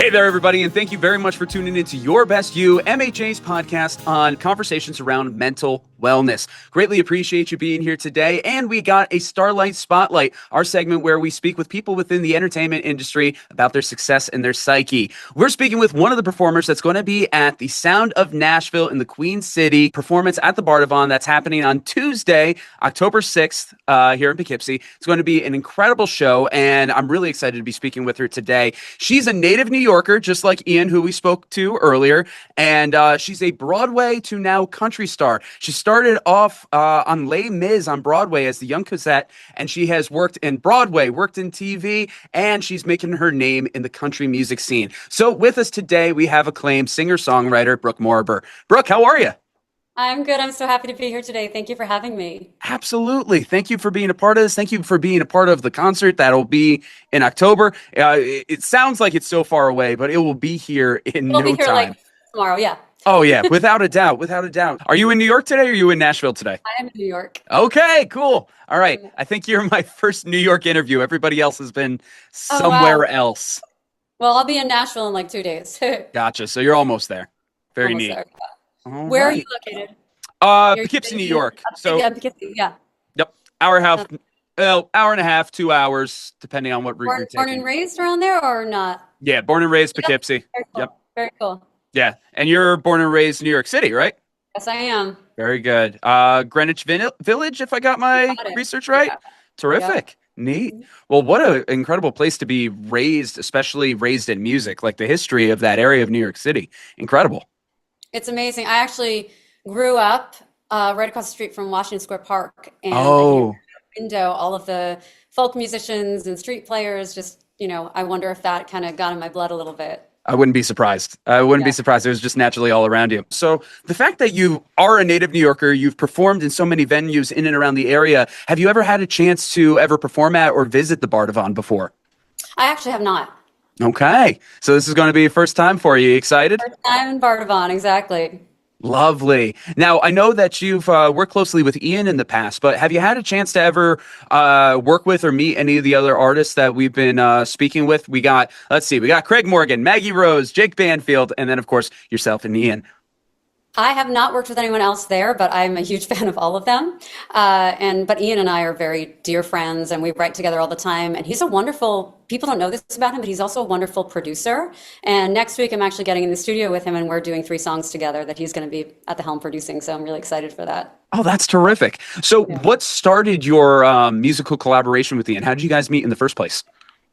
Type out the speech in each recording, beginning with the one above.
Hey there, everybody, and thank you very much for tuning into Your Best You, MHA's podcast on conversations around mental wellness. Greatly appreciate you being here today. And we got a Starlight Spotlight, our segment where we speak with people within the entertainment industry about their success and their psyche. We're speaking with one of the performers that's going to be at the Sound of Nashville in the Queen City performance at the Bardavon that's happening on Tuesday, October 6th, here in Poughkeepsie. It's going to be an incredible show, and I'm really excited to be speaking with her today. She's a native New Yorker, just like Ian, who we spoke to earlier, and she's a Broadway to now country star. She started off on Les Mis on Broadway as the Young Cosette, and she has worked in Broadway, worked in TV, and she's making her name in the country music scene. So with us today, we have acclaimed singer-songwriter Brooke Moriber. Brooke, how are you? I'm good. I'm so happy to be here today. Thank you for having me. Absolutely. Thank you for being a part of this. Thank you for being a part of the concert that'll be in October. It sounds like it's so far away, but it will be here in We'll no be here time. like tomorrow. Yeah, Oh, yeah, without a doubt, without a doubt. Are you in New York today or are you in Nashville today? I am in New York. Okay, cool. All right. I think you're my first New York interview. Everybody else has been Oh, somewhere wow. else. Well, I'll be in Nashville in like 2 days. Gotcha. So you're almost there. Very Almost neat. there. All Where are you right. located? You're Poughkeepsie, New based York. So, yeah, Poughkeepsie, yeah. yep, hour and a half, 2 hours, depending on what route you're Born and taking. raised around there or not? Yeah, born and raised Yep. Poughkeepsie. Very Yep. cool. Very cool. Yeah. And you're born and raised in New York City, right? Yes, I am. Very good. Greenwich Village, if I got my Got it. research right. Yeah. Terrific. Neat. Mhm. Well, what an incredible place to be raised, especially raised in music, like the history of that area of New York City. Incredible. It's amazing. I actually grew up right across the street from Washington Square Park, and I can Oh, window all of the folk musicians and street players. Just, I wonder if that kind of got in my blood a little bit. I wouldn't be surprised. I wouldn't be Yeah. surprised. It was just naturally all around you. So the fact that you are a native New Yorker, you've performed in so many venues in and around the area. Have you ever had a chance to ever perform at or visit the Bardavon before? I actually have not. Okay. So this is going to be a first time for you. Excited? First time in Bardavon, exactly. Lovely. Now, I know that you've worked closely with Ian in the past, but have you had a chance to ever work with or meet any of the other artists that we've been speaking with? Let's see, we got Craig Morgan, Maggie Rose, Jake Banfield, and then, of course, yourself and Ian. I have not worked with anyone else there, but I'm a huge fan of all of them. But Ian and I are very dear friends, and we write together all the time. And he's a wonderful. People don't know this about him, but he's also a wonderful producer. And next week, I'm actually getting in the studio with him, and we're doing 3 songs together that he's going to be at the helm producing. So I'm really excited for that. Oh, that's terrific. So Yeah. what started your musical collaboration with Ian? How did you guys meet in the first place?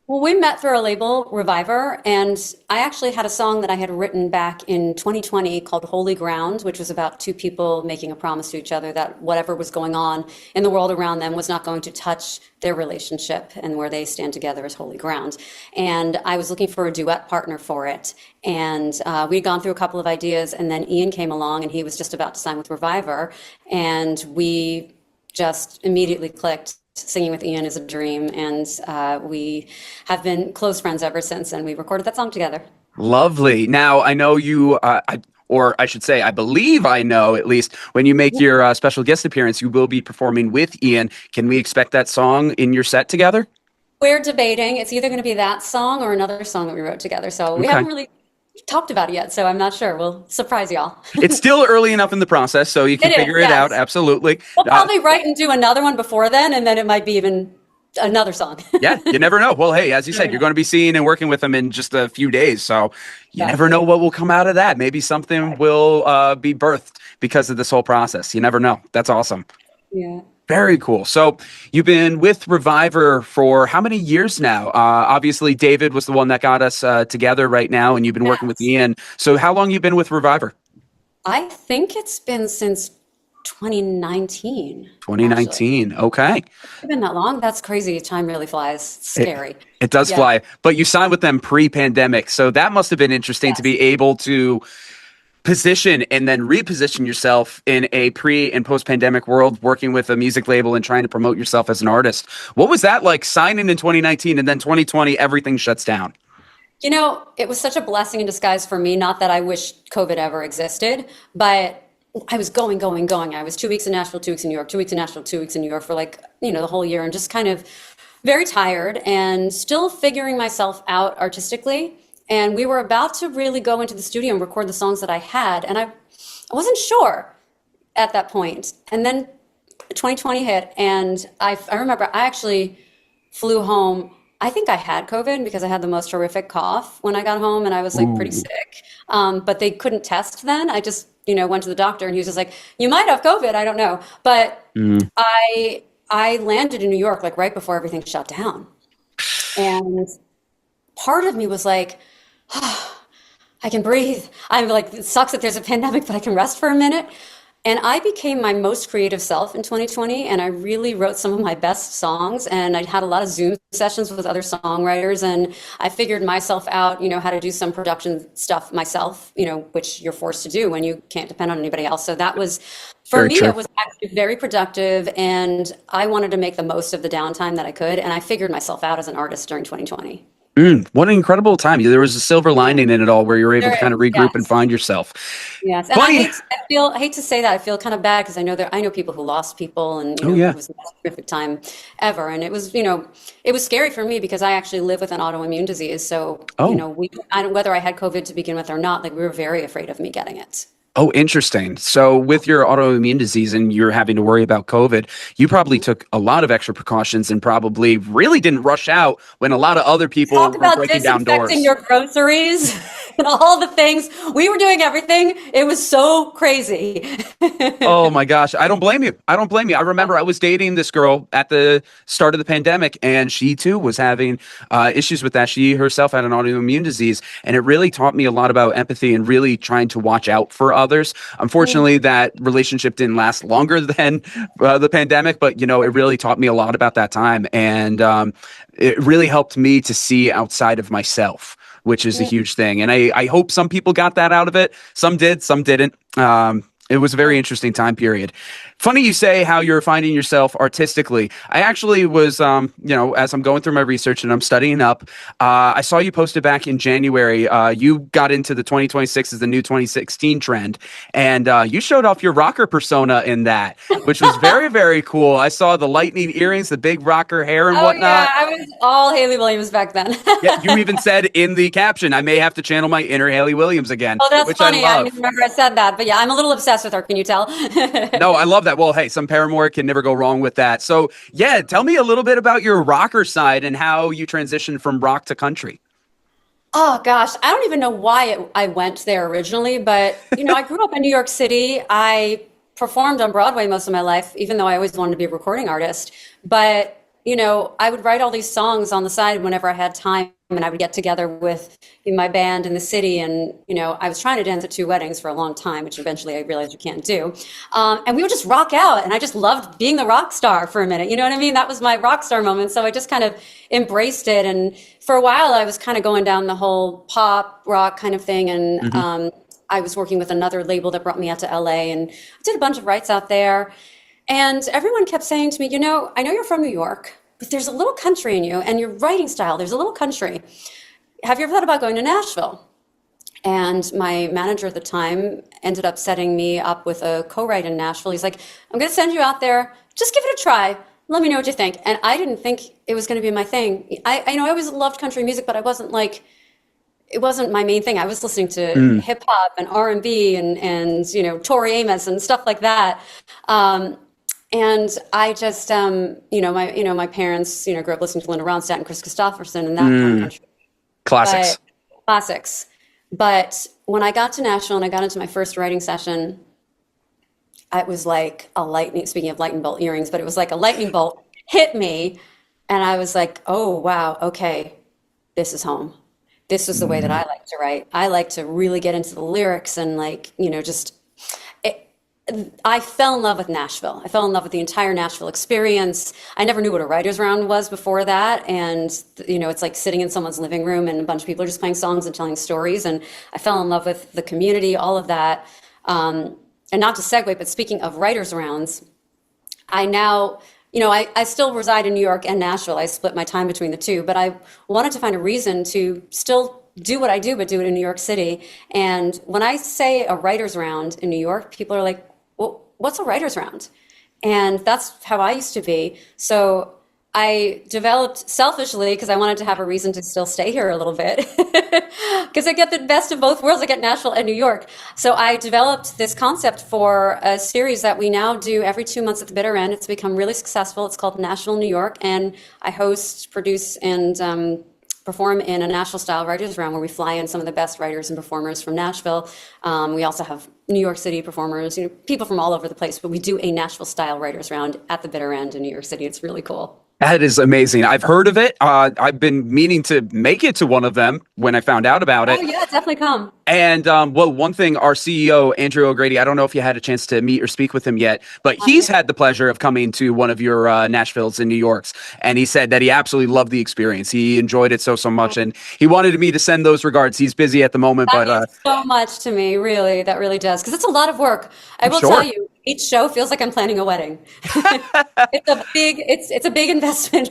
Well, we met through a label, Reviver, and I actually had a song that I had written back in 2020 called Holy Ground, which was about two people making a promise to each other that whatever was going on in the world around them was not going to touch their relationship and where they stand together as holy ground. And I was looking for a duet partner for it. And we'd gone through a couple of ideas, and then Ian came along, and he was just about to sign with Reviver, and we just immediately clicked. Singing with Ian is a dream, and we have been close friends ever since, and we recorded that song together. Lovely. Now, I know you, or I should say, I believe I know at least when you make your special guest appearance, you will be performing with Ian. Can we expect that song in your set together? We're debating. It's either going to be that song or another song that we wrote together. So we Okay. haven't really talked about it yet, so I'm not sure. We'll surprise y'all. It's still early enough in the process, so you can It is, figure it out. yes. Absolutely. We'll probably write and do another one before then, and then it might be even another song. Yeah, you never know. Well, hey, as you said, you're going to be seeing and working with him in just a few days, so you never know what will come out of that. Maybe something will be birthed because of this whole process. You never know. That's awesome. Yeah. Very cool. So you've been with Reviver for how many years now? Obviously, David was the one that got us together right now, and you've been working with Yes. Ian. So how long you been with Reviver? I think it's been since 2019, actually. 2019. Okay. It's been that long? That's crazy. Time really flies. It's scary. It does Yeah. fly, but you signed with them pre-pandemic. So that must have been interesting to Yes. be able to position and then reposition yourself in a pre and post-pandemic world, working with a music label and trying to promote yourself as an artist. What was that like, signing in 2019 and then 2020, everything shuts down? It was such a blessing in disguise for me. Not that I wish COVID ever existed, but I was going. I was 2 weeks in Nashville, 2 weeks in New York, 2 weeks in Nashville, 2 weeks in New York for the whole year, and just kind of very tired and still figuring myself out artistically. And we were about to really go into the studio and record the songs that I had. And I wasn't sure at that point. And then 2020 hit, and I remember I actually flew home. I think I had COVID because I had the most horrific cough when I got home, and I was like pretty Ooh. sick. But they couldn't test then. I just, went to the doctor, and he was just like, "You might have COVID. I don't know." But Mm. I landed in New York like right before everything shut down, and part of me was like, I can breathe. I'm like, it sucks that there's a pandemic, but I can rest for a minute. And I became my most creative self in 2020, and I really wrote some of my best songs. And I had a lot of Zoom sessions with other songwriters, and I figured myself out, how to do some production stuff myself, which you're forced to do when you can't depend on anybody else. So that was, for Very me, true. it was actually very productive, and I wanted to make the most of the downtime that I could. And I figured myself out as an artist during 2020. What an incredible time. There was a silver lining in it all where you were able There to kind of is, regroup and yes. find yourself. Yes, and Funny. I hate to say that. I feel kind of bad because I know people who lost people, and Oh, it yeah. was the most horrific time ever. And it was scary for me because I actually live with an autoimmune disease. So, Oh. whether I had COVID to begin with or not, like we were very afraid of me getting it. Oh, interesting. So, with your autoimmune disease and you're having to worry about COVID, you probably took a lot of extra precautions and probably really didn't rush out when a lot of other people Talk were about breaking down disinfecting doors. your groceries and all the things. We were doing everything. It was so crazy. Oh my gosh, I don't blame you. I don't blame you. I remember I was dating this girl at the start of the pandemic, and she too was having issues with that. She herself had an autoimmune disease, and it really taught me a lot about empathy and really trying to watch out for others. Unfortunately, that relationship didn't last longer than the pandemic, but it really taught me a lot about that time, and it really helped me to see outside of myself, which is a huge thing. And I hope some people got that out of it. Some did, some didn't. It was a very interesting time period. Funny you say how you're finding yourself artistically. I actually was, as I'm going through my research and I'm studying up, I saw you posted back in January. You got into the 2026 as the new 2016 trend, and you showed off your rocker persona in that, which was very, very cool. I saw the lightning earrings, the big rocker hair and Oh yeah, whatnot. I was all Haley Williams back then. Yeah, you even said in the caption, I may have to channel my inner Haley Williams again, Oh, that's which I funny. I didn't love. remember I said that, but yeah, I'm a little obsessed with her. Can you tell? No, I love that. Well, hey, some Paramore can never go wrong with that. So, yeah, tell me a little bit about your rocker side and how you transitioned from rock to country. Oh gosh, I don't even know why I went there originally, but I grew up in New York City. I performed on Broadway most of my life, even though I always wanted to be a recording artist. But I would write all these songs on the side whenever I had time, and I would get together with my band in the city. And I was trying to dance at two weddings for a long time, which eventually I realized you can't do. And we would just rock out, and I just loved being the rock star for a minute. You know what I mean? That was my rock star moment. So I just kind of embraced it. And for a while, I was kind of going down the whole pop rock kind of thing, and Hmm. I was working with another label that brought me out to LA, and I did a bunch of writes out there. And everyone kept saying to me, I know you're from New York, but there's a little country in you, and your writing style, there's a little country. Have you ever thought about going to Nashville? And my manager at the time ended up setting me up with a co-write in Nashville. He's like, I'm going to send you out there. Just give it a try. Let me know what you think. And I didn't think it was going to be my thing. I always loved country music, but it wasn't my main thing. I was listening to Mm. hip hop and R&B and Tori Amos and stuff like that. And I just, my parents, grew up listening to Linda Ronstadt and Chris Christopherson and that kind of Mm. country, Classics. but classics. But when I got to Nashville and I got into my first writing session, it was like a lightning, speaking of lightning bolt earrings, but it was like a lightning bolt hit me. And I was like, oh, wow, okay, this is home. This is the way that I like to write. I like to really get into the lyrics and just it, I fell in love with Nashville. I fell in love with the entire Nashville experience. I never knew what a writer's round was before that. And, it's like sitting in someone's living room and a bunch of people are just playing songs and telling stories. And I fell in love with the community, all of that. And not to segue, but speaking of writers' rounds, I now, I still reside in New York and Nashville. I split my time between the two, but I wanted to find a reason to still do what I do, but do it in New York City. And when I say a writer's round in New York, people are like, well, what's a writer's round? And that's how I used to be. So I developed selfishly because I wanted to have a reason to still stay here a little bit because I get the best of both worlds. I get Nashville and New York. So I developed this concept for a series that we now do every 2 months at the bitter end. It's become really successful. It's called Nashville, New York. And I host, produce, and perform in a Nashville style writers round where we fly in some of the best writers and performers from Nashville. We also have New York City performers, people from all over the place, but we do a Nashville style writers round at the bitter end in New York City. It's really cool. That is amazing. I've heard of it. I've been meaning to make it to one of them when I found out about it. Oh yeah, definitely come. And well, one thing, our CEO, Andrew O'Grady, I don't know if you had a chance to meet or speak with him yet, but he's had the pleasure of coming to one of your Nashville's and New York's. And he said that he absolutely loved the experience. He enjoyed it so much. And he wanted me to send those regards. He's busy at the moment, That but means so much to me, really. That really does. Because it's a lot of work. I will tell you, each show feels like I'm planning a wedding. It's a big investment.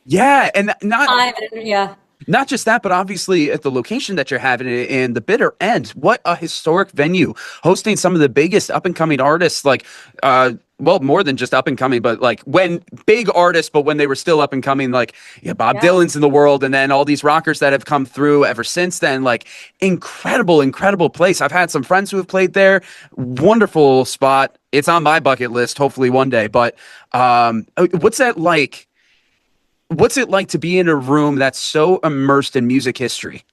yeah. And Time, yeah. not just that, but obviously at the location that you're having it in the bitter end, what a historic venue, hosting some of the biggest up and coming artists, like, well, more than just up and coming, but like when big artists, but when they were still up and coming, like Bob Dylan's in the world. And then all these rockers that have come through ever since then, like incredible place. I've had some friends who have played there. Wonderful spot. It's on my bucket list, hopefully one day. But what's that like? What's it like to be in a room that's so immersed in music history?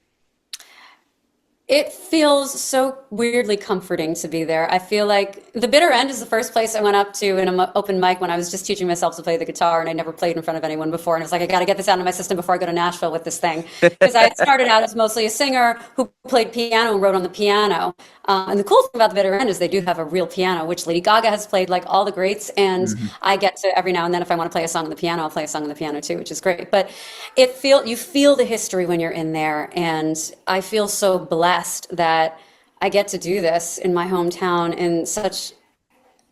It feels so weirdly comforting to be there. I feel like the bitter end is the first place I went up to in an open mic when I was just teaching myself to play the guitar, and I never played in front of anyone before. And I was like, I got to get this out of my system before I go to Nashville with this thing. Because I started out as mostly a singer who played piano and wrote on the piano. And the cool thing about the bitter end is they do have a real piano, which Lady Gaga has played, like all the greats. And I get to every now and then, if I want to play a song on the piano, I'll play a song on the piano too, which is great. But you feel the history when you're in there, and I feel so blessed that I get to do this in my hometown in such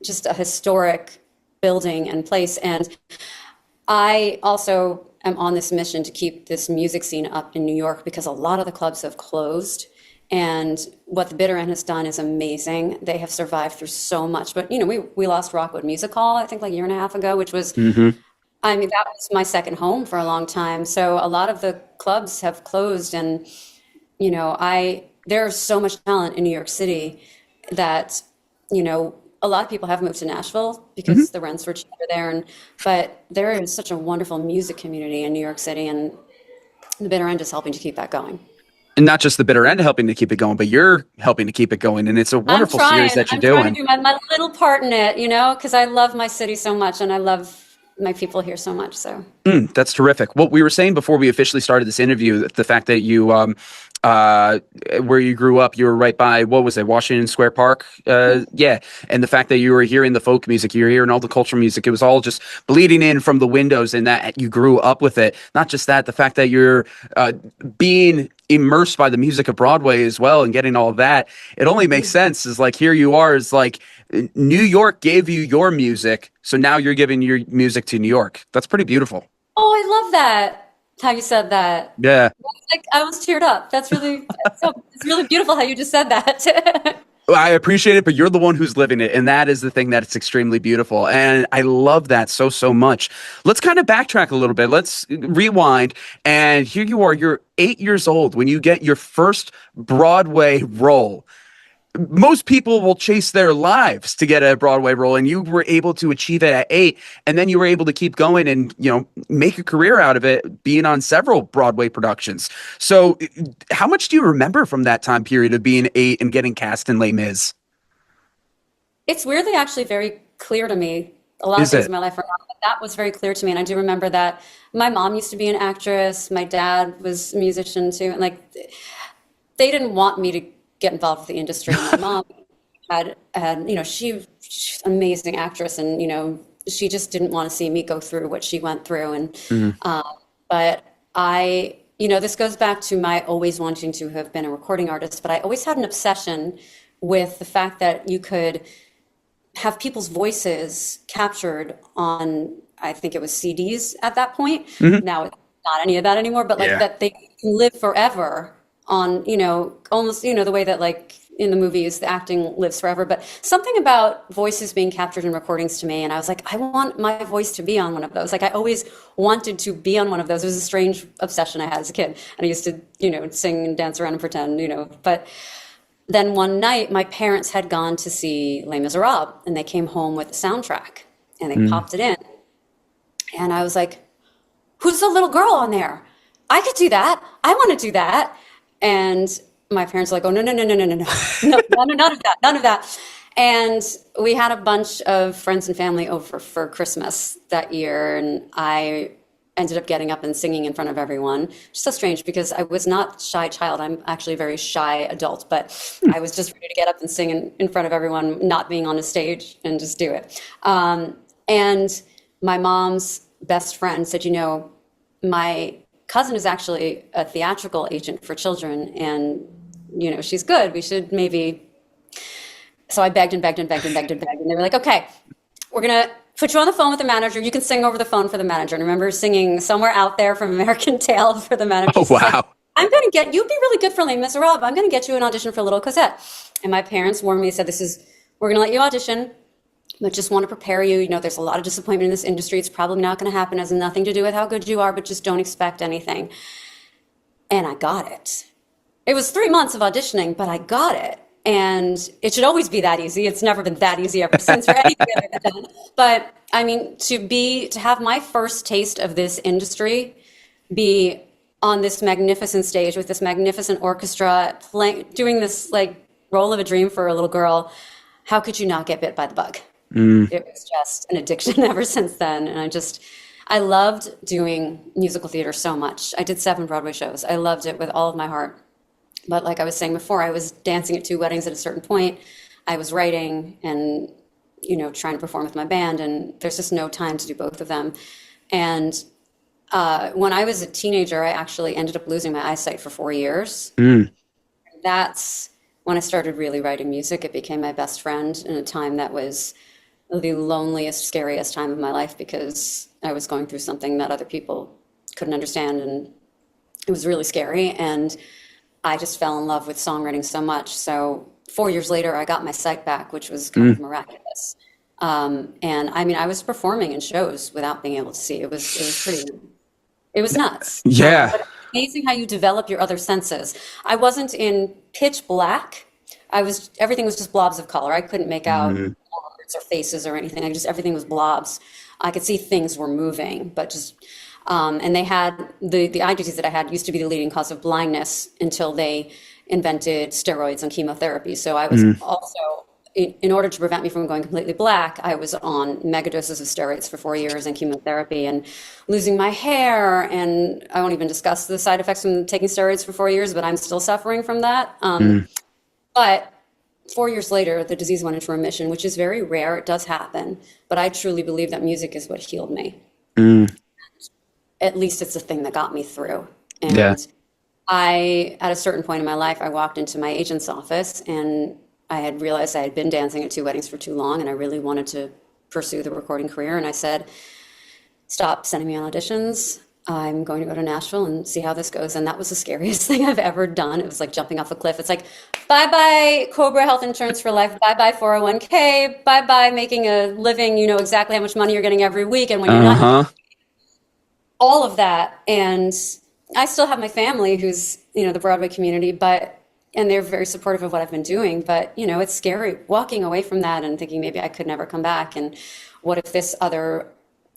just a historic building and place. And I also am on this mission to keep this music scene up in New York because a lot of the clubs have closed. And what the bitter end has done is amazing. They have survived through so much. But, we lost Rockwood Music Hall, I think like a year and a half ago, which was, I mean, that was my second home for a long time. So a lot of the clubs have closed. And, there's so much talent in New York City that, a lot of people have moved to Nashville because the rents were cheaper there. But there is such a wonderful music community in New York City, and the bitter end is helping to keep that going. And not just the bitter end helping to keep it going, but you're helping to keep it going. And it's a wonderful series that you're doing. I'm trying to do my little part in it, because I love my city so much and I love my people here so much. So that's terrific. What we were saying before we officially started this interview, the fact that you, where you grew up, you were right by, what was it, Washington Square Park? Yeah. And the fact that you were hearing the folk music, you were hearing all the cultural music, it was all just bleeding in from the windows, and that you grew up with it. Not just that, the fact that you're being immersed by the music of Broadway as well and getting all of that, it only makes sense. Is like, here you are, is like New York gave you your music, so now you're giving your music to New York. That's pretty beautiful. Oh, I love that, how you said that. Yeah. I was teared up. It's really beautiful how you just said that. I appreciate it, but you're the one who's living it. And that is the thing that's extremely beautiful. And I love that so much. Let's kind of backtrack a little bit. Let's rewind. And here you are, you're 8 years old when you get your first Broadway role. Most people will chase their lives to get a Broadway role, and you were able to achieve it at 8, and then you were able to keep going and, make a career out of it, being on several Broadway productions. So how much do you remember from that time period of being 8 and getting cast in Les Mis? It's weirdly actually very clear to me. A lot of things in my life are not, but that was very clear to me. And I do remember that my mom used to be an actress. My dad was a musician too. And they didn't want me to get involved with the industry. My mom had she's an amazing actress, and she just didn't want to see me go through what she went through. And but I, this goes back to my always wanting to have been a recording artist, but I always had an obsession with the fact that you could have people's voices captured on, I think it was CDs at that point. Now it's not any of that anymore, but that they can live forever on, almost, the way that in the movies, the acting lives forever, but something about voices being captured in recordings to me. And I was like, I want my voice to be on one of those. Like I always wanted to be on one of those. It was a strange obsession I had as a kid. And I used to, sing and dance around and pretend, but then one night my parents had gone to see Les Miserables and they came home with the soundtrack and they popped it in. And I was like, who's the little girl on there? I could do that. I want to do that. And my parents were like, oh, no, none of that. And we had a bunch of friends and family over for Christmas that year. And I ended up getting up and singing in front of everyone. Which is so strange because I was not a shy child. I'm actually a very shy adult, but I was just ready to get up and sing in front of everyone, not being on a stage and just do it. And my mom's best friend said, my cousin is actually a theatrical agent for children and she's good. We should maybe. So I begged and begged and begged and begged and begged. And they were like, okay, we're going to put you on the phone with the manager. You can sing over the phone for the manager. And I remember singing Somewhere Out There from American Tail for the manager. Oh, wow. Like, you'd be really good for Les Miserables. I'm going to get you an audition for Little Cosette. And my parents warned me, said, we're going to let you audition, but just want to prepare you. There's a lot of disappointment in this industry. It's probably not going to happen. It has nothing to do with how good you are, but just don't expect anything. And I got it. It was 3 months of auditioning, but I got it. And it should always be that easy. It's never been that easy ever since for anything I've ever done. But I mean, to have my first taste of this industry be on this magnificent stage with this magnificent orchestra doing this like role of a dream for a little girl, how could you not get bit by the bug? It was just an addiction ever since then. And I loved doing musical theater so much. I did 7 Broadway shows. I loved it with all of my heart. But like I was saying before, I was dancing at 2 weddings at a certain point. I was writing and, trying to perform with my band. And there's just no time to do both of them. And when I was a teenager, I actually ended up losing my eyesight for 4 years. That's when I started really writing music. It became my best friend in a time that was the loneliest, scariest time of my life because I was going through something that other people couldn't understand. And it was really scary. And I just fell in love with songwriting so much. So 4 years later, I got my sight back, which was kind of miraculous. And I mean, I was performing in shows without being able to see. It was nuts. Yeah. But it's amazing how you develop your other senses. I wasn't in pitch black. Everything was just blobs of color. I couldn't make out words or faces or anything. Everything was blobs. I could see things were moving, but just, and they had, the eye disease that I had used to be the leading cause of blindness until they invented steroids and chemotherapy. So I was also, in order to prevent me from going completely black, I was on mega doses of steroids for 4 years and chemotherapy and losing my hair. And I won't even discuss the side effects from taking steroids for 4 years, but I'm still suffering from that. But 4 years later, the disease went into remission, which is very rare. It does happen. But I truly believe that music is what healed me. At least it's the thing that got me through. And at a certain point in my life, I walked into my agent's office and I had realized I had been dancing at 2 weddings for too long and I really wanted to pursue the recording career. And I said, stop sending me on auditions. I'm going to go to Nashville and see how this goes. And that was the scariest thing I've ever done. It was like jumping off a cliff. It's like, bye-bye Cobra health insurance for life. Bye-bye 401k. Bye-bye making a living. You know exactly how much money you're getting every week. And when you're not, all of that. And I still have my family who's, the Broadway community, and they're very supportive of what I've been doing. But, it's scary walking away from that and thinking maybe I could never come back. And what if this other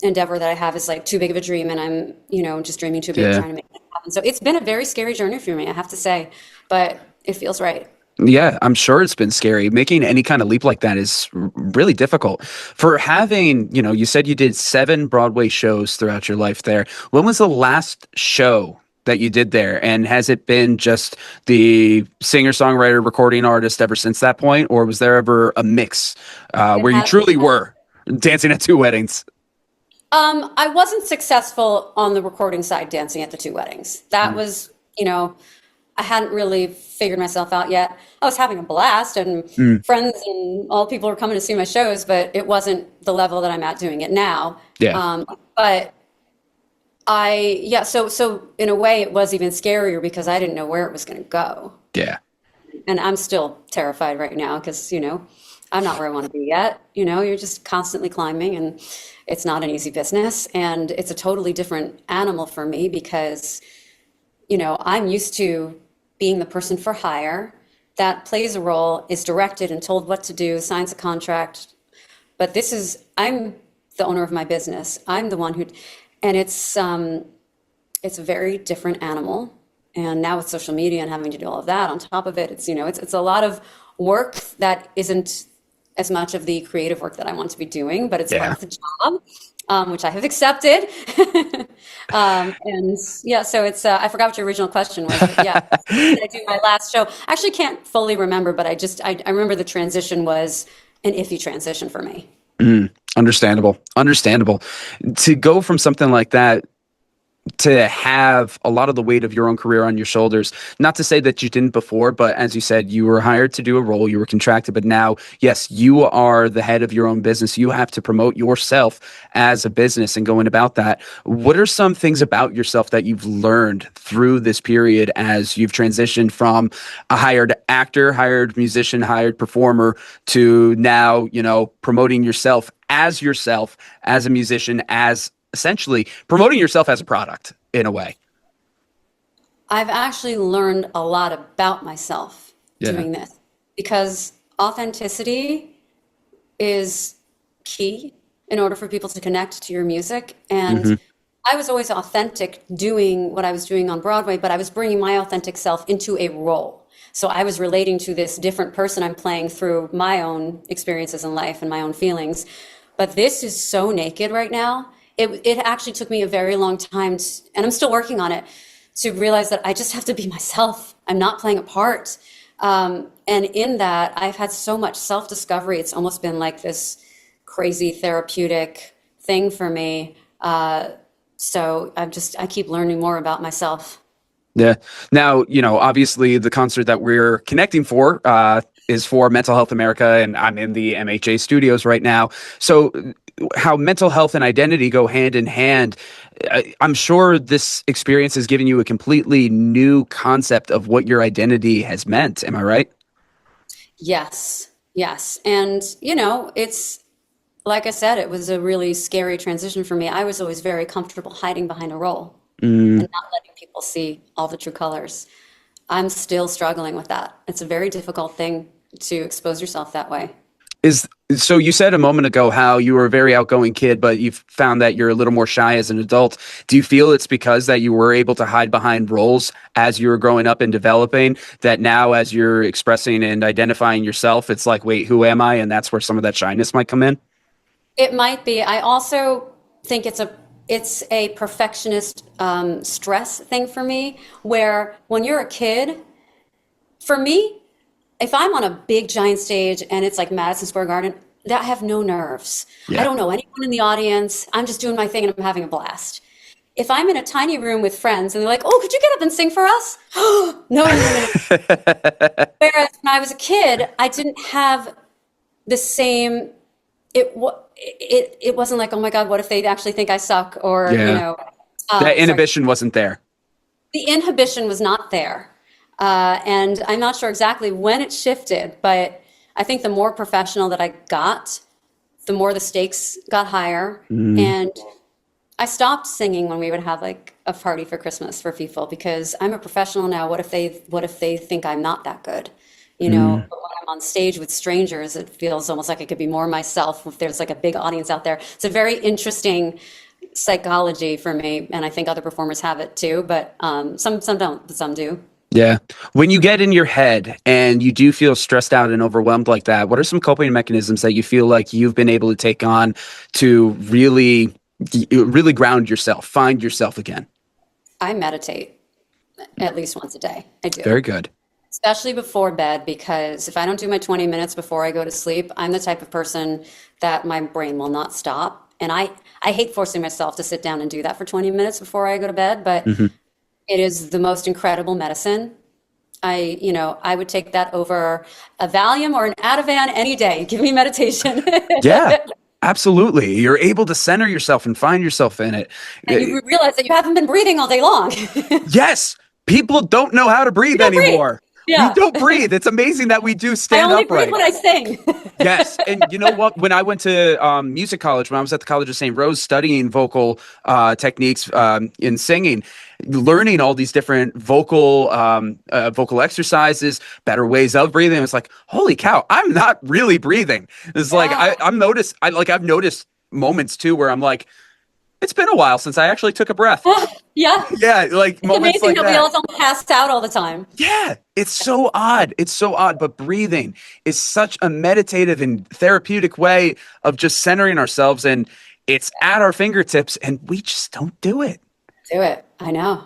endeavor that I have is like too big of a dream and I'm, just dreaming too big, trying to make it happen. So it's been a very scary journey for me, I have to say, but it feels right. Yeah, I'm sure it's been scary. Making any kind of leap like that is really difficult. For having, you said you did 7 Broadway shows throughout your life there. When was the last show that you did there? And has it been just the singer-songwriter recording artist ever since that point? Or was there ever a mix where you truly were dancing at 2 weddings? I wasn't successful on the recording side dancing at the 2 weddings. That was, I hadn't really figured myself out yet. I was having a blast and friends and all people were coming to see my shows, but it wasn't the level that I'm at doing it now. But so in a way it was even scarier because I didn't know where it was going to go. And I'm still terrified right now because, I'm not where I want to be yet. You're just constantly climbing, and it's not an easy business. And it's a totally different animal for me because, I'm used to being the person for hire that plays a role, is directed and told what to do, signs a contract. But I'm the owner of my business. I'm the one and it's a very different animal. And now with social media and having to do all of that on top of it, it's a lot of work that isn't as much of the creative work that I want to be doing, but it's part of the job, which I have accepted. And yeah, so I forgot what your original question was, but yeah, I do my last show. I actually can't fully remember, but I remember the transition was an iffy transition for me. Understandable. To go from something like that to have a lot of the weight of your own career on your shoulders, not to say that you didn't before, but as you said, you were hired to do a role, you were contracted, but now, yes, you are the head of your own business. You have to promote yourself as a business and going about that. What are some things about yourself that you've learned through this period as you've transitioned from a hired actor, hired musician, hired performer to now, promoting yourself as a musician, as essentially promoting yourself as a product in a way? I've actually learned a lot about myself doing this because authenticity is key in order for people to connect to your music. And I was always authentic doing what I was doing on Broadway, but I was bringing my authentic self into a role. So I was relating to this different person I'm playing through my own experiences in life and my own feelings. But this is so naked right now. It actually took me a very long time, and I'm still working on it, to realize that I just have to be myself. I'm not playing a part. And in that, I've had so much self-discovery. It's almost been like this crazy therapeutic thing for me. So I keep learning more about myself. Yeah. Now, obviously the concert that we're connecting for is for Mental Health America, and I'm in the MHA studios right now. So how mental health and identity go hand in hand, I'm sure this experience has given you a completely new concept of what your identity has meant. Am I right? Yes. And, it's like I said, it was a really scary transition for me. I was always very comfortable hiding behind a role and not letting people see all the true colors. I'm still struggling with that. It's a very difficult thing to expose yourself that way. So you said a moment ago how you were a very outgoing kid, but you've found that you're a little more shy as an adult. Do you feel it's because that you were able to hide behind roles as you were growing up and developing, that now as you're expressing and identifying yourself, it's like, wait, who am I? And that's where some of that shyness might come in? It might be. I also think it's a perfectionist stress thing for me, where when you're a kid, for me, if I'm on a big giant stage and it's like Madison Square Garden, I have no nerves. Yeah. I don't know anyone in the audience. I'm just doing my thing and I'm having a blast. If I'm in a tiny room with friends and they're like, "Oh, could you get up and sing for us?" No. Whereas when I was a kid, I didn't have the same. It wasn't like, "Oh my God, what if they actually think I suck?" Or that inhibition wasn't there. The inhibition was not there. And I'm not sure exactly when it shifted, but I think the more professional that I got, the more the stakes got higher. And I stopped singing when we would have like a party for Christmas for people because I'm a professional now. What if they think I'm not that good? But when I'm on stage with strangers, it feels almost like I could be more myself if there's like a big audience out there. It's a very interesting psychology for me, and I think other performers have it too, but some don't, but some do. Yeah. When you get in your head and you do feel stressed out and overwhelmed like that, what are some coping mechanisms that you feel like you've been able to take on to really ground yourself, find yourself again? I meditate at least once a day. I do. Very good. Especially before bed, because if I don't do my 20 minutes before I go to sleep, I'm the type of person that my brain will not stop. And I hate forcing myself to sit down and do that for 20 minutes before I go to bed, but it is the most incredible medicine. I would take that over a Valium or an Ativan any day. Give me meditation. Yeah, absolutely. You're able to center yourself and find yourself in it. And you realize that you haven't been breathing all day long. Yes. People don't know how to breathe anymore. We Yeah. don't breathe. It's amazing that we do I stand only breathe upright. when I sing. Yes. And you know what? When I went to music college, when I was at the College of St. Rose studying vocal techniques in singing, learning all these different vocal exercises, better ways of breathing, it's like, holy cow, I'm not really breathing. It's like Yeah. I've noticed moments too where I'm like, it's been a while since I actually took a breath. Yeah. Yeah, like It's moments amazing like that we that. all don't pass out all the time. Yeah, it's so odd. It's so odd, but breathing is such a meditative and therapeutic way of just centering ourselves, and it's at our fingertips, and we just don't do it. Do it. I know.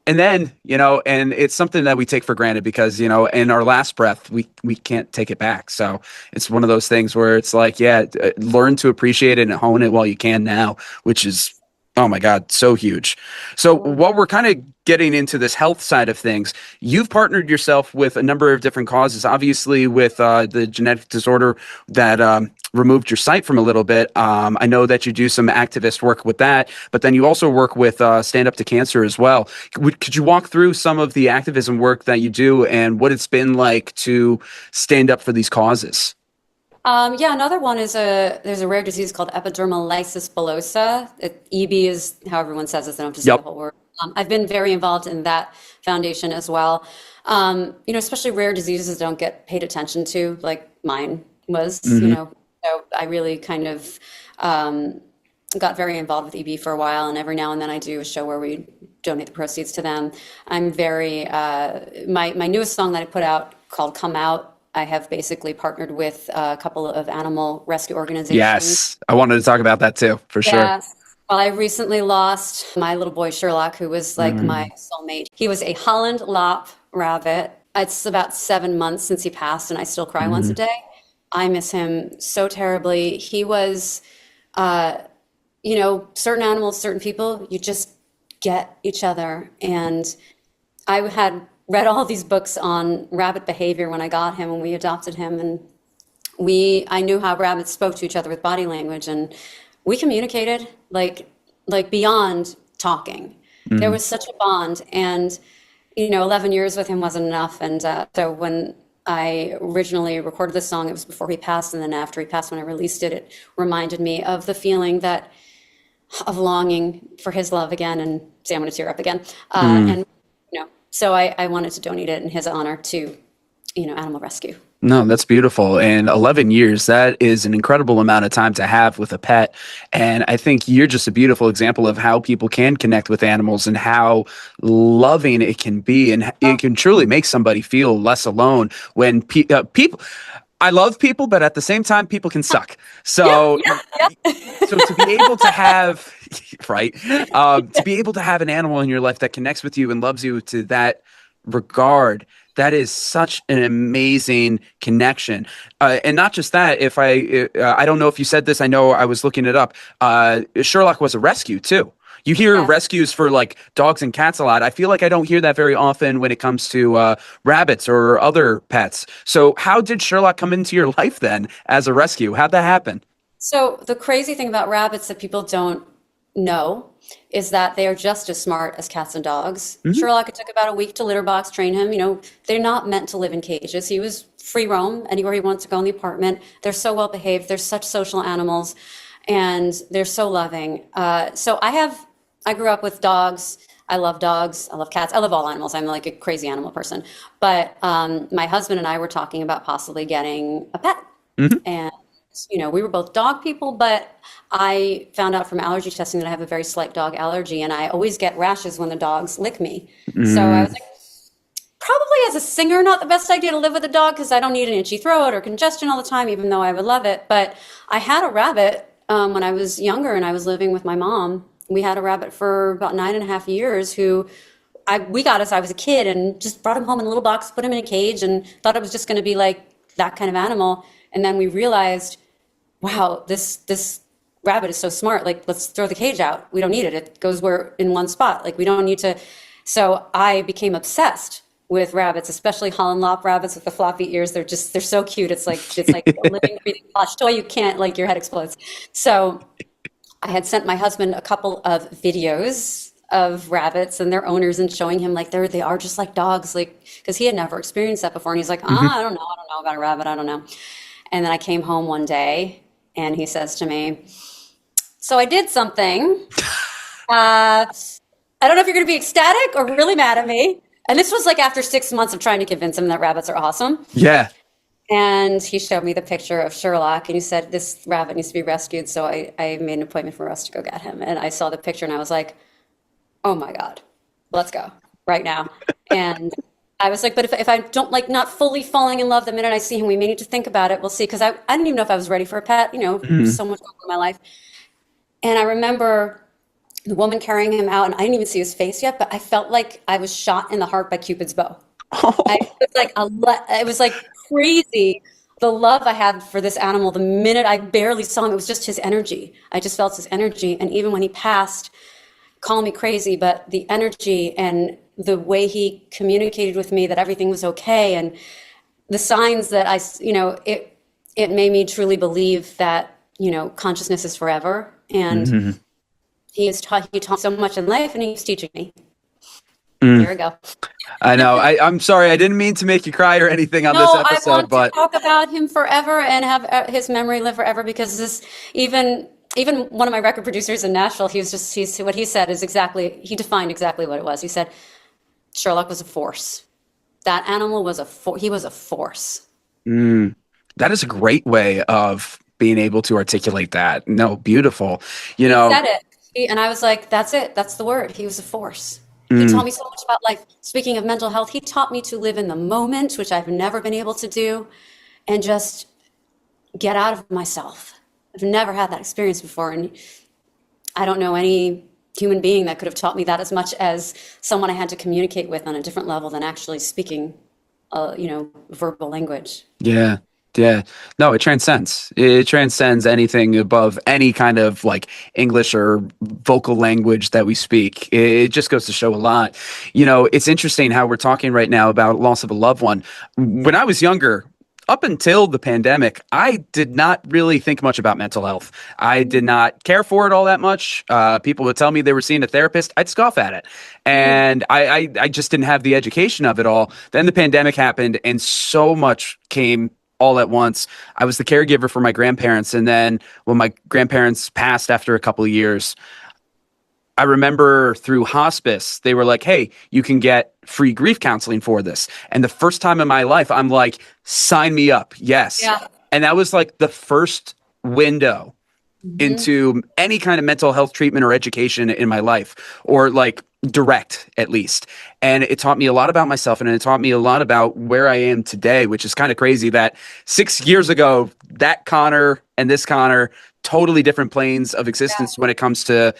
And then, and it's something that we take for granted because, in our last breath, we can't take it back. So it's one of those things where it's like, yeah, learn to appreciate it and hone it while you can now, which is, oh my God, so huge. So while we're kind of getting into this health side of things, you've partnered yourself with a number of different causes, obviously with the genetic disorder that removed your sight from a little bit. I know that you do some activist work with that, but then you also work with Stand Up to Cancer as well. Could you walk through some of the activism work that you do and what it's been like to stand up for these causes? Yeah, another one is there's a rare disease called epidermolysis bullosa. EB is how everyone says it, they don't have to say the Yep. whole word. I've been very involved in that foundation as well. Especially rare diseases don't get paid attention to, like mine was, Hmm. So I really kind of got very involved with EB for a while, and every now and then I do a show where we donate the proceeds to them. I'm very my newest song that I put out called "Come Out." I have basically partnered with a couple of animal rescue organizations. Yes, I wanted to talk about that too, for sure. Yeah. Well, I recently lost my little boy Sherlock, who was like my soulmate. He was a Holland Lop rabbit. It's about 7 months since he passed, and I still cry once a Mhm. day. I miss him so terribly. He was, certain animals, certain people, you just get each other. And I had read all these books on rabbit behavior when I got him, when we adopted him, and I knew how rabbits spoke to each other with body language, and we communicated like beyond talking. There Mhm. was such a bond, and 11 years with him wasn't enough. And so when I originally recorded this song, it was before he passed, and then after he passed, when I released it, it reminded me of the feeling that of longing for his love again. And see, I'm going to tear up again. Mm. And so I wanted to donate it in his honor to animal rescue. No, that's beautiful. And 11 years, that is an incredible amount of time to have with a pet. And I think you're just a beautiful example of how people can connect with animals and how loving it can be. And it can truly make somebody feel less alone when people, I love people, but at the same time, people can suck. Yeah, So, yeah, yeah. so to be able to have, right, to be able to have an animal in your life that connects with you and loves you to that regard, that is such an amazing connection. And not just that, I don't know if you said this, I know I was looking it up. Sherlock was a rescue too. You hear Yes. rescues for like dogs and cats a lot. I feel like I don't hear that very often when it comes to rabbits or other pets. So, how did Sherlock come into your life then as a rescue? How'd that happen? So the crazy thing about rabbits that people don't know is that they are just as smart as cats and dogs. Hmm. Sherlock, it took about a week to litter box train him. They're not meant to live in cages. He was free roam anywhere he wanted to go in the apartment. They're so well behaved. They're such social animals, and they're so loving. I grew up with dogs. I love dogs. I love cats. I love all animals. I'm like a crazy animal person. But my husband and I were talking about possibly getting a pet. Hmm. And, we were both dog people, but I found out from allergy testing that I have a very slight dog allergy, and I always get rashes when the dogs lick me. So I was like, probably as a singer, not the best idea to live with a dog because I don't need an itchy throat or congestion all the time, even though I would love it. But I had a rabbit when I was younger and I was living with my mom. We had a rabbit for about 9.5 years we got as I was a kid and just brought him home in a little box, put him in a cage, and thought it was just going to be like that kind of animal. And then we realized, wow, this rabbit is so smart. Like, let's throw the cage out. We don't need it. It goes where in one spot. Like, we don't need to. So I became obsessed with rabbits, especially Holland Lop rabbits with the floppy ears. They're so cute. It's like a living, breathing plush toy. You can't, your head explodes. So I had sent my husband a couple of videos of rabbits and their owners and showing him like they are just like dogs, like because he had never experienced that before. And he's like, Hmm. I don't know about a rabbit, I don't know. And then I came home one day and he says to me, so I did something. I don't know if you're going to be ecstatic or really mad at me. And this was like after 6 months of trying to convince him that rabbits are awesome. Yeah. And he showed me the picture of Sherlock and he said, this rabbit needs to be rescued. So I made an appointment for us to go get him. And I saw the picture and I was like, oh my God, let's go right now. And I was like, but if I don't like not fully falling in love the minute I see him, we may need to think about it. We'll see. Because I didn't even know if I was ready for a pet, Hmm. so much going on in my life. And I remember the woman carrying him out, and I didn't even see his face yet, but I felt like I was shot in the heart by Cupid's bow. It was like crazy. The love I had for this animal, the minute I barely saw him, it was just his energy. I just felt his energy. And even when he passed, call me crazy, but the energy and the way he communicated with me that everything was okay, and the signs that it made me truly believe that, consciousness is forever. And Hmm. he taught so much in life, and he's teaching me. Mm. There we go. I know. I'm sorry. I didn't mean to make you cry or anything on No, this I episode, want to but talk about him forever and have his memory live forever because even one of my record producers in Nashville, he's what he said is he defined exactly what it was. He said Sherlock was a force. That animal was he was a force. that is a great way of being able to articulate that. No, beautiful. You He know, said it. And I was like, that's it. That's the word. He was a force. He mm, taught me so much about life. Speaking of mental health, he taught me to live in the moment, which I've never been able to do, and just get out of myself. I've never had that experience before. And I don't know any human being that could have taught me that as much as someone I had to communicate with on a different level than actually speaking, verbal language. yeah. Yeah. No, it transcends. It transcends anything above any kind of like English or vocal language that we speak. It just goes to show a lot. It's interesting how we're talking right now about loss of a loved one. When I was younger, up until the pandemic, I did not really think much about mental health. I did not care for it all that much. People would tell me they were seeing a therapist. I'd scoff at it. And I just didn't have the education of it all. Then the pandemic happened and so much came all at once. I was the caregiver for my grandparents. And then when my grandparents passed after a couple of years, I remember through hospice, they were like, hey, you can get free grief counseling for this. And the first time in my life, I'm like, sign me up. Yes. Yeah. And that was like the first window Mhm. into any kind of mental health treatment or education in my life, or like direct at least. And it taught me a lot about myself, and it taught me a lot about where I am today, which is kind of crazy that 6 years ago, that Connor and this Connor, totally different planes of existence when it comes to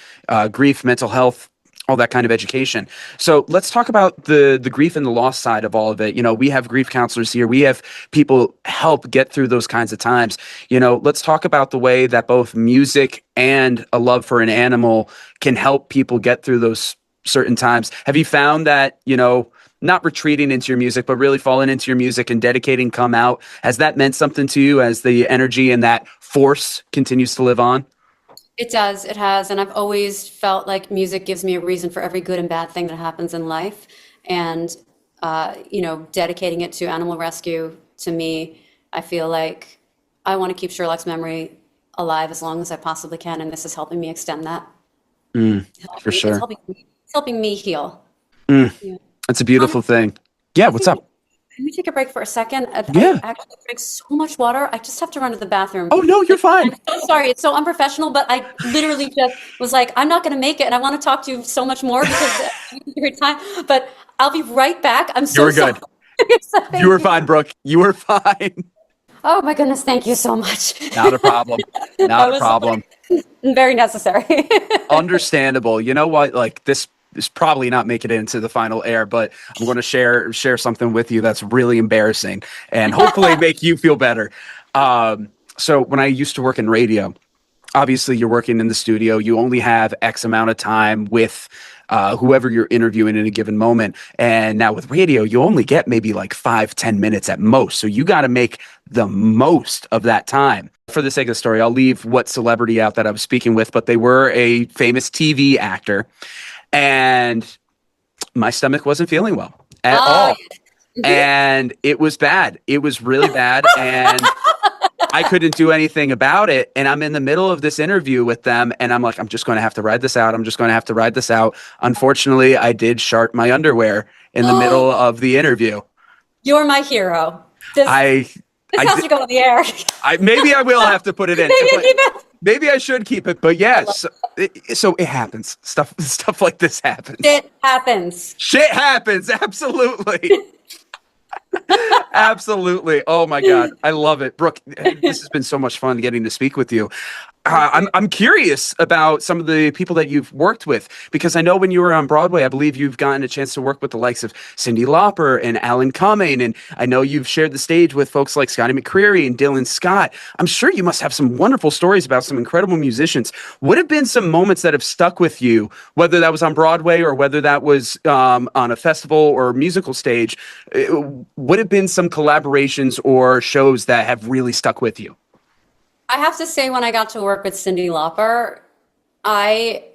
grief, mental health, all that kind of education. So let's talk about the grief and the loss side of all of it. We have grief counselors here. We have people help get through those kinds of times. Let's talk about the way that both music and a love for an animal can help people get through those certain times. Have you found that, not retreating into your music, but really falling into your music and dedicating Come Out, has that meant something to you as the energy and that force continues to live on? It does. It has. And I've always felt like music gives me a reason for every good and bad thing that happens in life. And, dedicating it to animal rescue, to me, I feel like I want to keep Sherlock's memory alive as long as I possibly can. And this is helping me extend that. Mm, for It's sure. helping me heal. Mm, Yeah. that's a beautiful thing. Yeah, I what's think up? can we take a break for a second? I Yeah. actually drink so much water. I just have to run to the bathroom. Oh, no, you're Like, I'm fine. so sorry. It's so unprofessional, but I literally just was like, I'm not going to make it, and I want to talk to you so much more because your time. But I'll be right back. I'm You so were sorry. good. So You thank were you. fine, Brooke. You were fine. Oh my goodness, thank you so much. Not a problem. That Not a was problem. very necessary. Understandable. You know what? Like this is probably not making it into the final air, but I'm going to share something with you that's really embarrassing and hopefully make you feel better. So when I used to work in radio, obviously you're working in the studio. You only have X amount of time with whoever you're interviewing in a given moment. And now with radio, you only get maybe like 5-10 minutes at most. So you got to make the most of that time. For the sake of the story, I'll leave what celebrity out that I was speaking with, but they were a famous TV actor. and my stomach wasn't feeling well at all. And it was bad. It was really bad. And I couldn't do anything about it. And I'm in the middle of this interview with them. And I'm like, I'm just going to have to ride this out. I'm just going to have to ride this out. Unfortunately, I did shart my underwear in the middle of the interview. You're my hero. This has to go on the air. Maybe I will have to put it in. Maybe keep it. Maybe I should keep it. But yes, so it happens. Stuff like this happens. It happens. Shit happens. Absolutely. Absolutely. Oh my God. I love it. Brooke, this has been so much fun getting to speak with you. I'm curious about some of the people that you've worked with, because I know when you were on Broadway, I believe you've gotten a chance to work with the likes of Cyndi Lauper and Alan Cumming. And I know you've shared the stage with folks like Scotty McCreery and Dylan Scott. I'm sure you must have some wonderful stories about some incredible musicians. What have been some moments that have stuck with you, whether that was on Broadway or whether that was on a festival or musical stage? What have been some collaborations or shows that have really stuck with you? I have to say, when I got to work with Cyndi Lauper, I,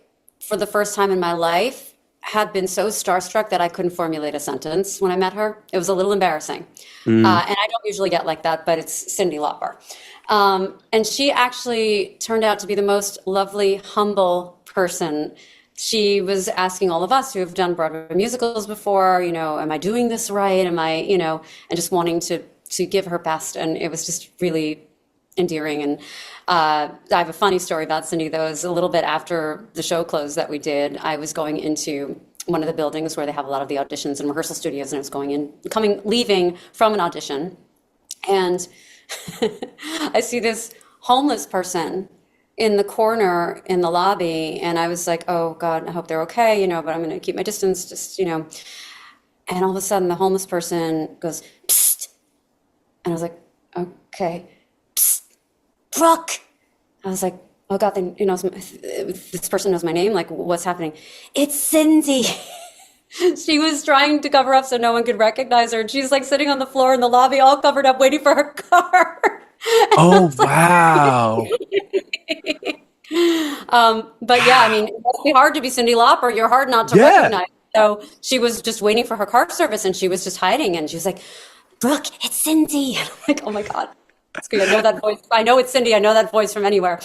for the first time in my life, had been so starstruck that I couldn't formulate a sentence when I met her. It was a little embarrassing. And I don't usually get like that, but it's Cyndi Lauper. And she actually turned out to be the most lovely, humble person. She was asking all of us who have done Broadway musicals before, am I doing this right? Am I, and just wanting to give her best. And it was just really endearing. And I have a funny story about Cyndi, though. It was a little bit after the show closed that we did. I was going into one of the buildings where they have a lot of the auditions and rehearsal studios, and I was leaving from an audition, and I see this homeless person in the corner in the lobby, and I was like, oh God, I hope they're okay, but I'm going to keep my distance, just, and all of a sudden the homeless person goes, psst, and I was like, okay. Brooke. I was like, oh God, this person knows my name. Like, what's happening? It's Cyndi. She was trying to cover up so no one could recognize her. And she's like sitting on the floor in the lobby, all covered up, waiting for her car. Oh, wow. But yeah, it must be hard to be Cyndi Lauper. You're hard not to recognize. So she was just waiting for her car service, and she was just hiding. And she was like, Brooke, it's Cyndi. And I'm like, oh my God. That's good. I know that voice. I know it's Cyndi. I know that voice from anywhere.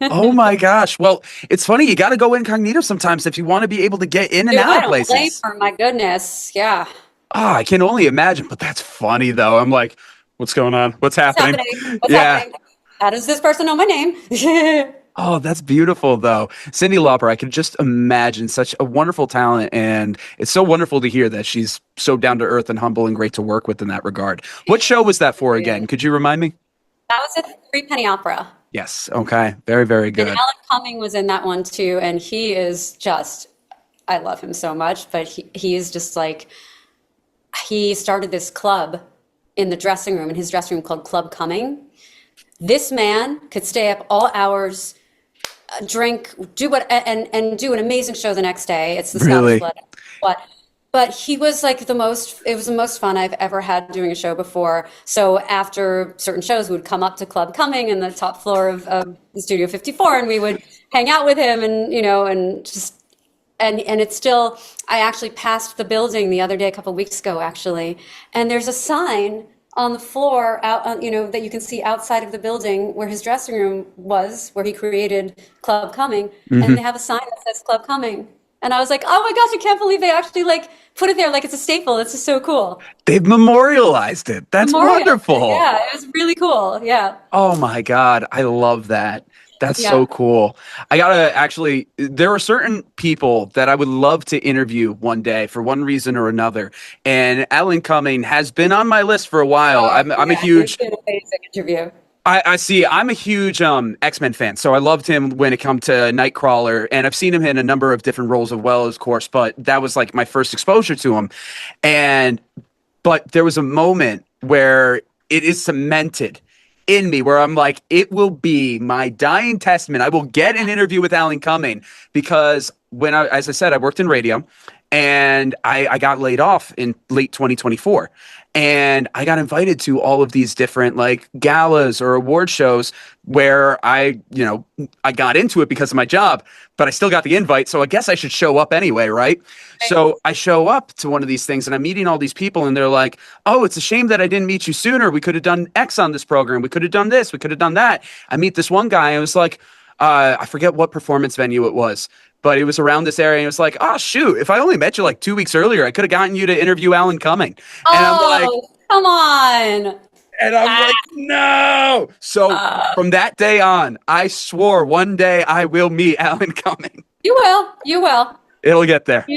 Oh my gosh. Well, it's funny. You got to go incognito sometimes if you want to be able to get in and out of places. Blame her, my goodness. Yeah. I can only imagine, but that's funny though. I'm like, what's going on? What's happening? What's happening? How does this person know my name? Oh, that's beautiful though. Cyndi Lauper, I can just imagine such a wonderful talent, and it's so wonderful to hear that she's so down to earth and humble and great to work with in that regard. What show was that for again? Could you remind me? That was a Threepenny Opera. Yes. Okay. Very, very good. And Alan Cumming was in that one too, and he is just, I love him so much, but he is just like, he started this club in his dressing room called Club Cumming. This man could stay up all hours, drink, do and do an amazing show the next day. It's the Scottish Blood. But he was like it was the most fun I've ever had doing a show before. So after certain shows, we would come up to Club Cumming in the top floor of the Studio 54, and we would hang out with him, and and it's still, I actually passed the building the other day, a couple of weeks ago, actually, and there's a sign on the floor out, that you can see outside of the building where his dressing room was, where he created Club Cumming, and they have a sign that says Club Cumming. And I was like, oh my gosh, I can't believe they actually put it there like it's a staple. It's just so cool. They've memorialized it. That's wonderful. Yeah, it was really cool. Yeah. Oh my God. I love that. That's so cool. I gotta there are certain people that I would love to interview one day for one reason or another. And Alan Cumming has been on my list for a while. I'm a huge, it's been an amazing interview. I see. I'm a huge X-Men fan, so I loved him when it come to Nightcrawler, and I've seen him in a number of different roles as well, of course, but that was like my first exposure to him. But there was a moment where it is cemented in me where I'm like, it will be my dying testament. I will get an interview with Alan Cumming, because as I said, I worked in radio, and I got laid off in late 2024. And I got invited to all of these different like galas or award shows where I got into it because of my job, but I still got the invite. So I guess I should show up anyway, right? So I show up to one of these things and I'm meeting all these people and they're like, oh, it's a shame that I didn't meet you sooner. We could have done X on this program. We could have done this. We could have done that. I meet this one guy. I was like, I forget what performance venue it was, but it was around this area. And it was like, oh, shoot, if I only met you like 2 weeks earlier, I could have gotten you to interview Alan Cumming. And I'm like, come on. and I'm like, no. So from that day on, I swore one day I will meet Alan Cumming. You will. You will. It'll get there.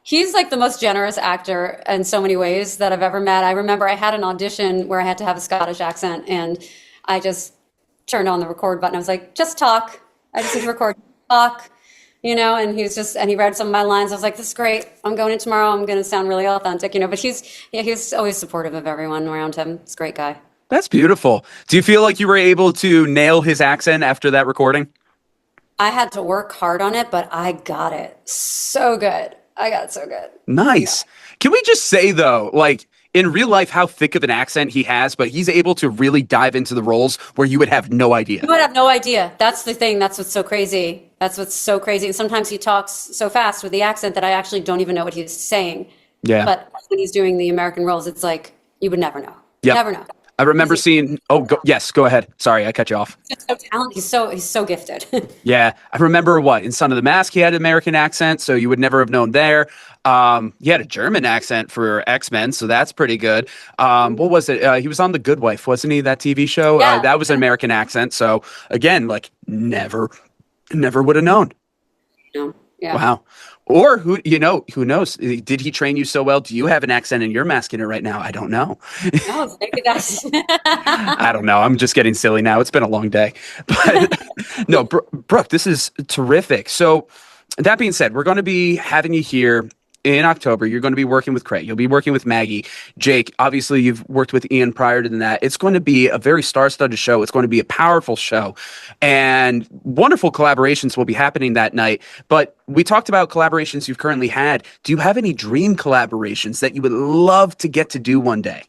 He's like the most generous actor in so many ways that I've ever met. I remember I had an audition where I had to have a Scottish accent, and I just turned on the record button. I was like, just talk. I just need to record, talk, and he read some of my lines. I was like, this is great. I'm going in tomorrow. I'm going to sound really authentic, but he's always supportive of everyone around him. He's a great guy. That's beautiful. Do you feel like you were able to nail his accent after that recording? I had to work hard on it, but I got it so good. I got it so good. Nice. Yeah. Can we just say though, like in real life, how thick of an accent he has, but he's able to really dive into the roles where you would have no idea. You would have no idea. That's the thing. That's what's so crazy. And sometimes he talks so fast with the accent that I actually don't even know what he's saying. Yeah. But when he's doing the American roles, it's like, you would never know. Yep. Never know. I remember seeing. Yes, go ahead. Sorry, I cut you off. He's so talented. He's so gifted. Yeah, I remember in Son of the Mask he had an American accent, so you would never have known there. He had a German accent for X-Men, so that's pretty good. What was it? He was on The Good Wife, wasn't he? That TV show. Yeah. That was an American accent. So again, like never would have known. No. Yeah. Wow. Or who knows? Did he train you so well? Do you have an accent and you're masking it right now? I don't know. No, thank you guys. I don't know. I'm just getting silly now. It's been a long day. But no, Brooke, this is terrific. So that being said, we're going to be having you here in October. You're going to be working with Craig. You'll be working with Maggie. Jake, obviously you've worked with Ian prior to that. It's going to be a very star-studded show. It's going to be a powerful show. And wonderful collaborations will be happening that night. But we talked about collaborations you've currently had. Do you have any dream collaborations that you would love to get to do one day?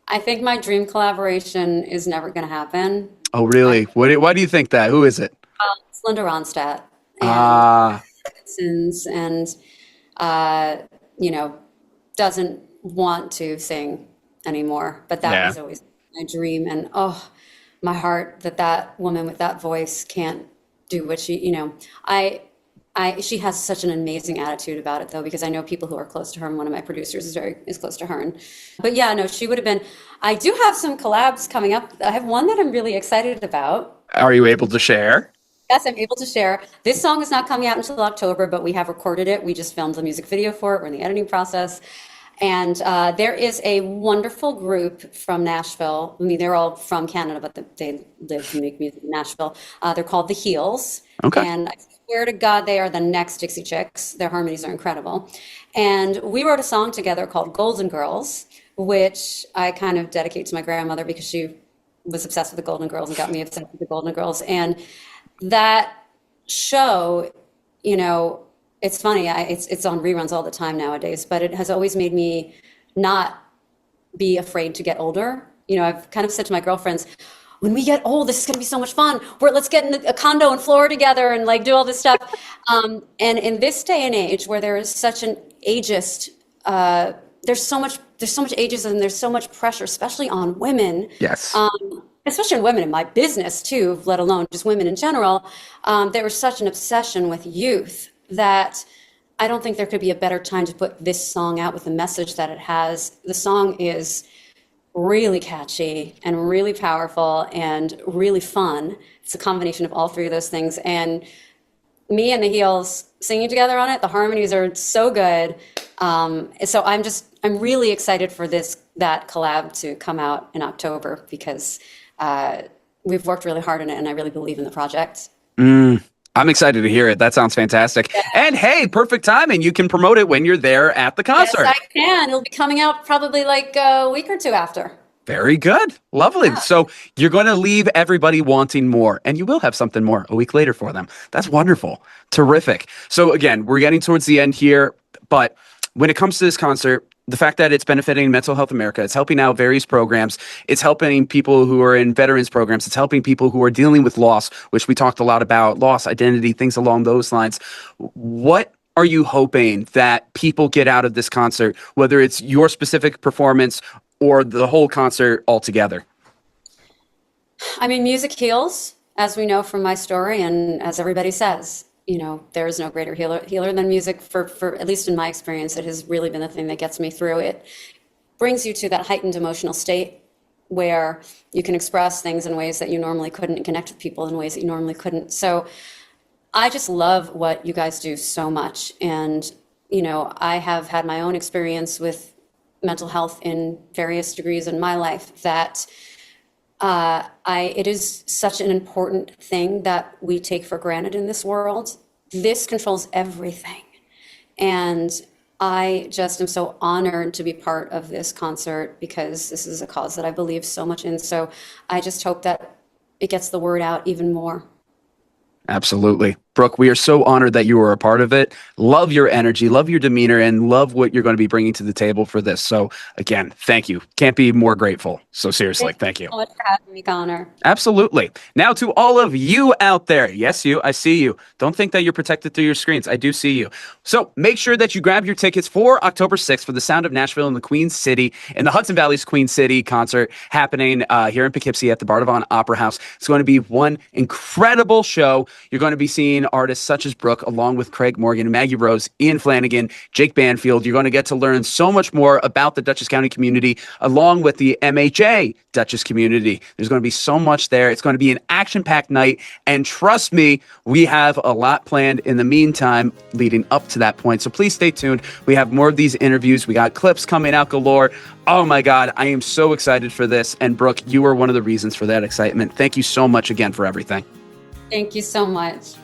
I think my dream collaboration is never going to happen. Oh, really? Why do you think that? Who is it? It's Linda Ronstadt. And doesn't want to sing anymore. But that was always my dream. And my heart that woman with that voice can't do what she, she has such an amazing attitude about it though, because I know people who are close to her, and one of my producers is close to her. But yeah, no, she would have been. I do have some collabs coming up. I have one that I'm really excited about. Are you able to share? Yes, I'm able to share. This song is not coming out until October, but we have recorded it. We just filmed the music video for it. We're in the editing process. And there is a wonderful group from Nashville. I mean, they're all from Canada, but they live and make music in Nashville. They're called The Heels. Okay. And I swear to God, they are the next Dixie Chicks. Their harmonies are incredible. And we wrote a song together called Golden Girls, which I kind of dedicate to my grandmother because she was obsessed with the Golden Girls and got me obsessed with the Golden Girls. And that show, it's funny. It's on reruns all the time nowadays, but it has always made me not be afraid to get older. I've kind of said to my girlfriends, when we get old, this is going to be so much fun. Let's get in a condo in Florida together and like do all this stuff. And in this day and age where there is such an ageist, there's so much ageism and there's so much pressure, especially on women. Yes. Especially women in my business too, let alone just women in general. There was such an obsession with youth that I don't think there could be a better time to put this song out with the message that it has. The song is really catchy and really powerful and really fun. It's a combination of all three of those things. And me and the Heels singing together on it, the harmonies are so good. So I'm really excited for that collab to come out in October because we've worked really hard on it and I really believe in the project. I'm excited to hear it. That sounds fantastic. Yeah. And hey, perfect timing. You can promote it when you're there at the concert. Yes, I can. It'll be coming out probably like a week or two after. Very good. Lovely. Yeah. So you're going to leave everybody wanting more, and you will have something more a week later for them. That's wonderful. Terrific. So again, we're getting towards the end here, but when it comes to this concert, the fact that it's benefiting Mental Health America, it's helping out various programs, it's helping people who are in veterans programs, it's helping people who are dealing with loss, which we talked a lot about, loss, identity, things along those lines. What are you hoping that people get out of this concert, whether it's your specific performance or the whole concert altogether? I mean, music heals, as we know from my story, and as everybody says, there is no greater healer than music. For at least in my experience, it has really been the thing that gets me through. It brings you to that heightened emotional state where you can express things in ways that you normally couldn't, and connect with people in ways that you normally couldn't. So I just love what you guys do so much. And, I have had my own experience with mental health in various degrees in my life that it is such an important thing that we take for granted in this world. This controls everything. And I just am so honored to be part of this concert because this is a cause that I believe so much in. So I just hope that it gets the word out even more. Absolutely. Brooke, we are so honored that you were a part of it. Love your energy, love your demeanor, and love what you're going to be bringing to the table for this. So again, thank you. Can't be more grateful. So seriously, thank you. So much for having me, Connor. Absolutely. Now to all of you out there. Yes, you, I see you. Don't think that you're protected through your screens. I do see you. So make sure that you grab your tickets for October 6th for the Sound of Nashville in the Queen City, in the Hudson Valley's Queen City concert happening here in Poughkeepsie at the Bardavon Opera House. It's going to be one incredible show. You're going to be seeing artists such as Brooke, along with Craig Morgan, Maggie Rose, Ian Flanigan, Jake Banfield. You're going to get to learn so much more about the Dutchess County community, along with the MHA Dutchess community. There's going to be so much there. It's going to be an action-packed night. And trust me, we have a lot planned in the meantime leading up to that point. So please stay tuned. We have more of these interviews. We got clips coming out galore. Oh my God, I am so excited for this. And Brooke, you are one of the reasons for that excitement. Thank you so much again for everything. Thank you so much.